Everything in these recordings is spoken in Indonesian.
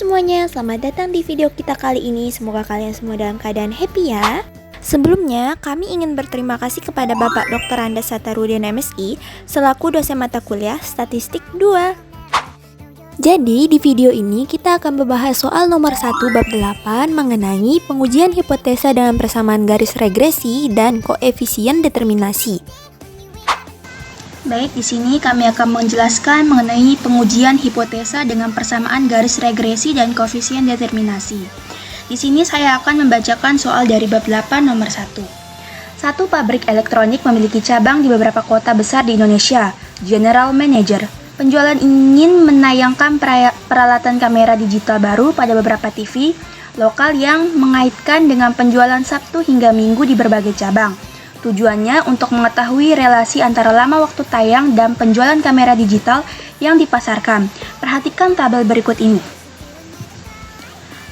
semuanya, selamat datang di video kita kali ini. Semoga kalian semua dalam keadaan happy ya. Sebelumnya, kami ingin berterima kasih kepada Bapak Dr. Andes Satarudin MSI selaku dosen mata kuliah Statistik 2. Jadi, di video ini kita akan membahas soal nomor 1 bab 8 mengenai pengujian hipotesa dengan persamaan garis regresi dan koefisien determinasi. Baik, di sini kami akan menjelaskan mengenai pengujian hipotesa dengan persamaan garis regresi dan koefisien determinasi. Di sini saya akan membacakan soal dari bab 8 nomor 1. Satu pabrik elektronik memiliki cabang di beberapa kota besar di Indonesia. General Manager penjualan ingin menayangkan peralatan kamera digital baru pada beberapa TV lokal yang mengaitkan dengan penjualan Sabtu hingga Minggu di berbagai cabang. Tujuannya untuk mengetahui relasi antara lama waktu tayang dan penjualan kamera digital yang dipasarkan. Perhatikan tabel berikut ini.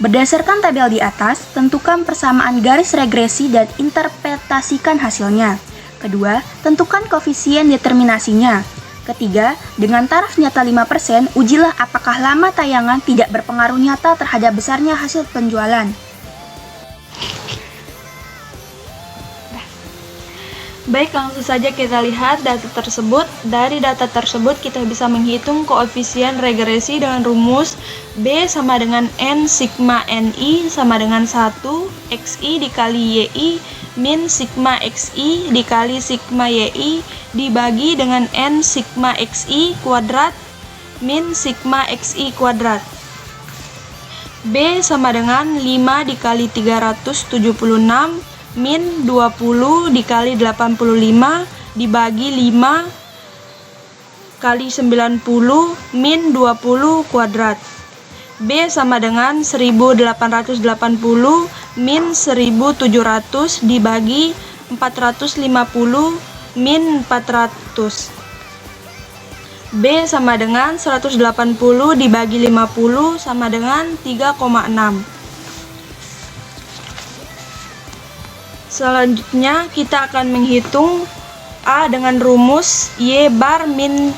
Berdasarkan tabel di atas, tentukan persamaan garis regresi dan interpretasikan hasilnya. Kedua, tentukan koefisien determinasinya. Ketiga, dengan taraf nyata 5%, ujilah apakah lama tayangan tidak berpengaruh nyata terhadap besarnya hasil penjualan. Baik, langsung saja kita lihat data tersebut. Dari data tersebut kita bisa menghitung koefisien regresi dengan rumus B sama dengan N sigma NI sama dengan 1 XI dikali YI min sigma XI dikali sigma YI dibagi dengan N sigma XI kuadrat min sigma XI kuadrat. B sama dengan 5 dikali 376 min 20 dikali 85 dibagi 5 kali 90 min 20 kuadrat. B sama dengan 1880 min 1700 dibagi 450 min 400. B sama dengan 180 dibagi 50 sama dengan 3,6. Selanjutnya kita akan menghitung A dengan rumus Y bar min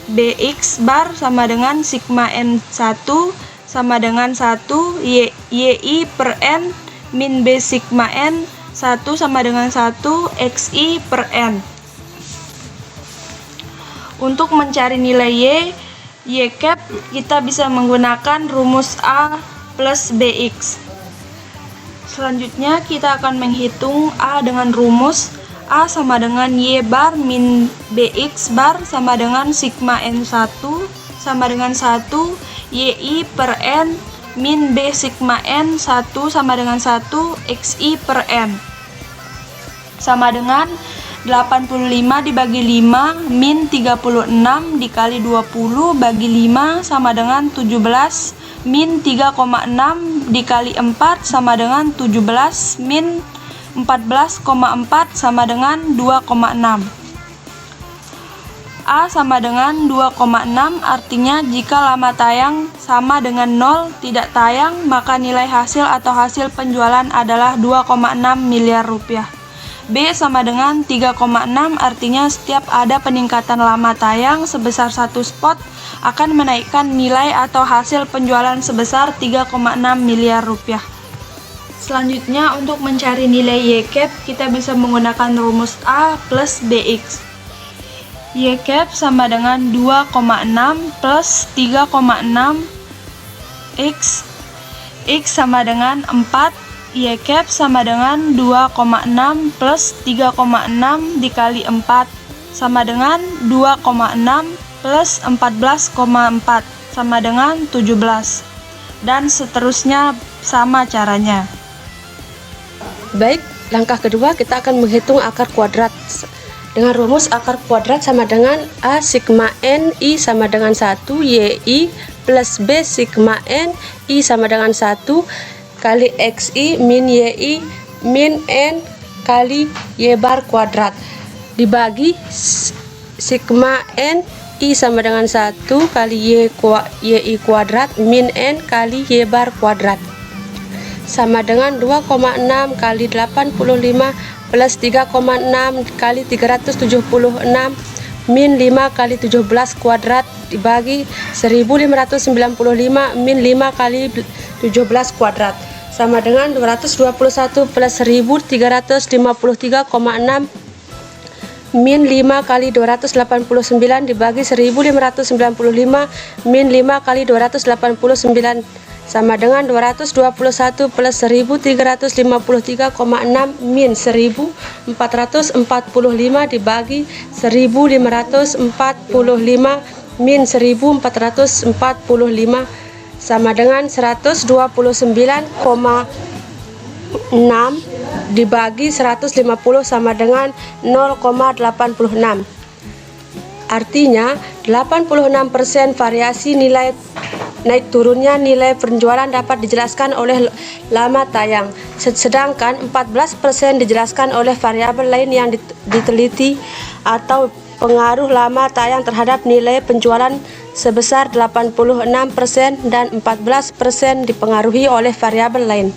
BX bar sama dengan sigma N1 sama dengan 1 YI per N min B sigma N1 sama dengan 1 XI per N. Untuk mencari nilai Y cap kita bisa menggunakan rumus A plus BX. Selanjutnya kita akan menghitung A dengan rumus A sama dengan Y bar min BX bar sama dengan sigma N1 sama dengan 1 YI per N min B sigma N1 sama dengan 1 XI per N sama dengan 85 dibagi 5 min 36 dikali 20 bagi 5 sama dengan 17 min 3,6 dikali 4 sama dengan 17 min 14,4 sama dengan 2,6. A sama dengan 2,6 artinya jika lama tayang sama dengan 0 tidak tayang maka nilai hasil atau hasil penjualan adalah 2,6 miliar rupiah. B sama dengan 3,6 artinya setiap ada peningkatan lama tayang sebesar 1 spot akan menaikkan nilai atau hasil penjualan sebesar 3,6 miliar rupiah. Selanjutnya untuk mencari nilai Y cap kita bisa menggunakan rumus A plus BX. Y cap sama dengan 2,6 plus 3,6 X sama dengan 4. Y cap sama dengan 2,6 plus 3,6 dikali 4 sama dengan 2,6 plus 14,4 sama dengan 17 dan seterusnya sama caranya. Baik, langkah kedua kita akan menghitung akar kuadrat dengan rumus akar kuadrat sama dengan A sigma N I sama dengan 1 YI plus B sigma N I sama dengan 1 kali XI min YI min N kali Y bar kuadrat dibagi sigma N I sama dengan 1 kali YI kuadrat min N kali Y bar kuadrat sama dengan 2,6 kali 85 plus 3,6 kali 376 min 5 kali 17 kuadrat dibagi 1595 min 5 kali 17 kuadrat sama dengan 221 plus 1353,6 min 5 kali 289 dibagi 1595 min 5 kali 289 sama dengan 221 plus 1353,6 min 1445 dibagi 1545 min 1445 sama dengan 129,6 dibagi 150 sama dengan 0,86. Artinya 86% variasi nilai naik turunnya nilai penjualan dapat dijelaskan oleh lama tayang, sedangkan 14% dijelaskan oleh variabel lain yang diteliti atau pengaruh lama tayang terhadap nilai penjualan sebesar 86% dan 14% dipengaruhi oleh variabel lain.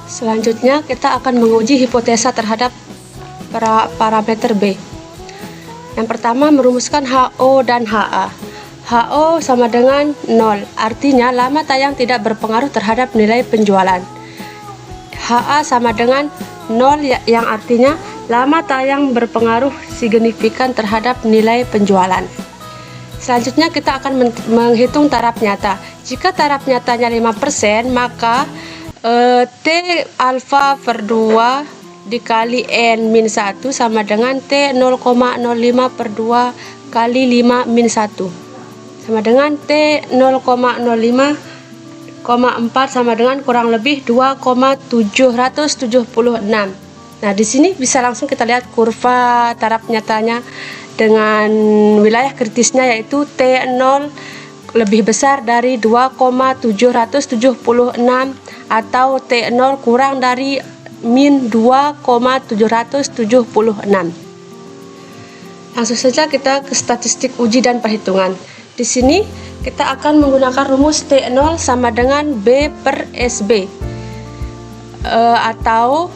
Selanjutnya kita akan menguji hipotesa terhadap parameter B. Yang pertama, merumuskan HO dan HA. HO sama dengan 0, artinya lama tayang tidak berpengaruh terhadap nilai penjualan. HA sama dengan 0 yang artinya lama tayang berpengaruh signifikan terhadap nilai penjualan. Selanjutnya kita akan menghitung taraf nyata. Jika taraf nyatanya 5%, maka T alfa per 2 dikali N-1 sama dengan T 0,05 per 2 kali 5 min 1 sama dengan T 0,05,4 sama dengan kurang lebih 2,776. Nah, di sini bisa langsung kita lihat kurva taraf nyatanya dengan wilayah kritisnya, yaitu T0 lebih besar dari 2,776 atau T0 kurang dari min 2,776. Langsung saja kita ke statistik uji dan perhitungan. Di sini kita akan menggunakan rumus T0 sama dengan B per SB atau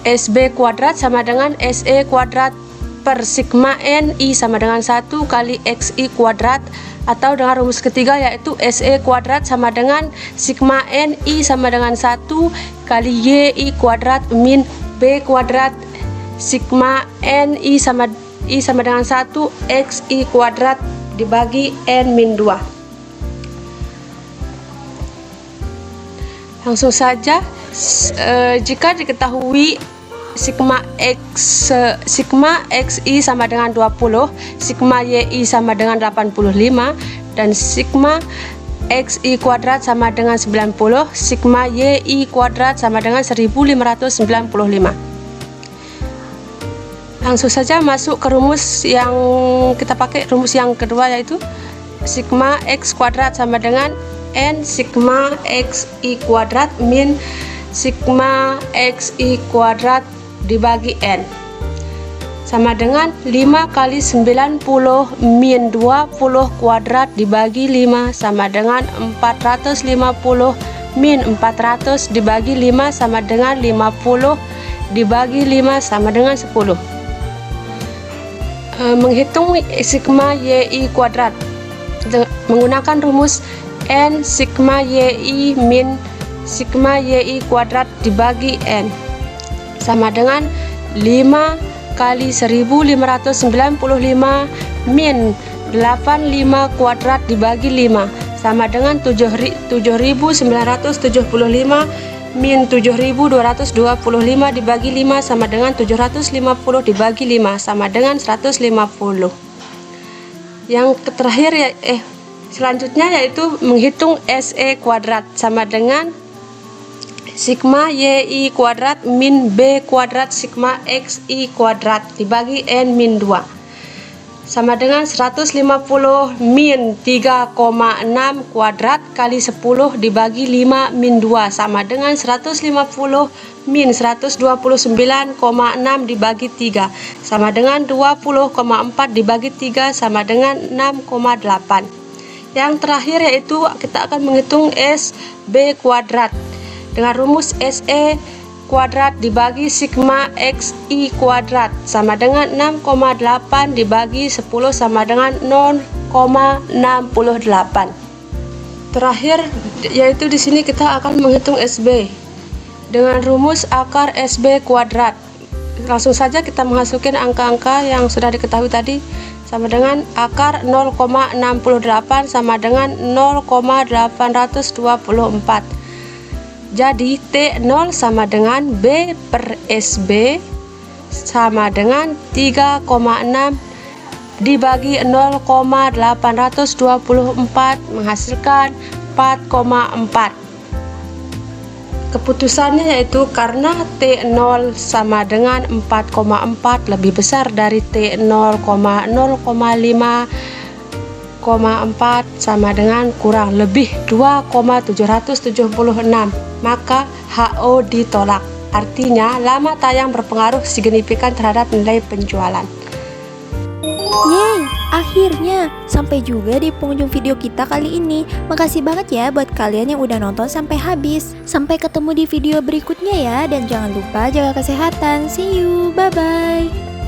SB kuadrat sama dengan SE kuadrat per sigma NI sama dengan 1 kali XI kuadrat, atau dengan rumus ketiga yaitu SE kuadrat sama dengan sigma NI sama dengan 1 kali YI kuadrat min B kuadrat sigma NI sama dengan 1 XI kuadrat dibagi N min 2. Langsung saja, jika diketahui sigma XI sama dengan 20, sigma YI sama dengan 85, dan sigma XI kuadrat sama dengan 90, sigma YI kuadrat sama dengan 1595. Langsung saja masuk ke rumus yang kita pakai, rumus yang kedua, yaitu sigma X kuadrat sama dengan N sigma XI kuadrat min sigma XI kuadrat dibagi N sama dengan 5 kali 90 min 20 kuadrat dibagi 5 sama dengan 450 min 400 dibagi 5 sama dengan 50 dibagi 5 sama dengan 10. Menghitung sigma YI kuadrat menggunakan rumus N sigma YI min sigma YI kuadrat dibagi N sama dengan 5 kali 1595 min 85 kuadrat dibagi 5 sama dengan 7975 min 7225 dibagi 5 sama dengan 750 dibagi 5 sama dengan 150. Yang terakhir selanjutnya yaitu menghitung SE kuadrat sama dengan sigma YI kuadrat min B kuadrat sigma XI kuadrat dibagi N min 2 sama dengan 150 min 3,6 kuadrat kali 10 dibagi 5 min 2 sama dengan 150 min 129,6 dibagi 3 sama dengan 20,4 dibagi 3 sama dengan 6,8. Yang terakhir yaitu kita akan menghitung SB kuadrat dengan rumus SE kuadrat dibagi sigma XI kuadrat sama dengan 6,8 dibagi 10 sama dengan 0,68. Terakhir yaitu di sini kita akan menghitung SB dengan rumus akar SB kuadrat. Langsung saja kita menghasilkan angka-angka yang sudah diketahui tadi, sama dengan akar 0,68 sama dengan 0,824. Jadi T0 sama dengan B per SB sama dengan 3,6 dibagi 0,824 menghasilkan 4,4. Keputusannya yaitu karena T0 sama dengan 4,4 lebih besar dari T0,0,5,4 sama dengan kurang lebih 2,776, maka HO ditolak. Artinya lama tayang berpengaruh signifikan terhadap nilai penjualan. Yeay, akhirnya sampai juga di penghujung video kita kali ini. Makasih banget ya buat kalian yang udah nonton sampai habis. Sampai ketemu di video berikutnya ya, dan jangan lupa jaga kesehatan. See you, bye-bye.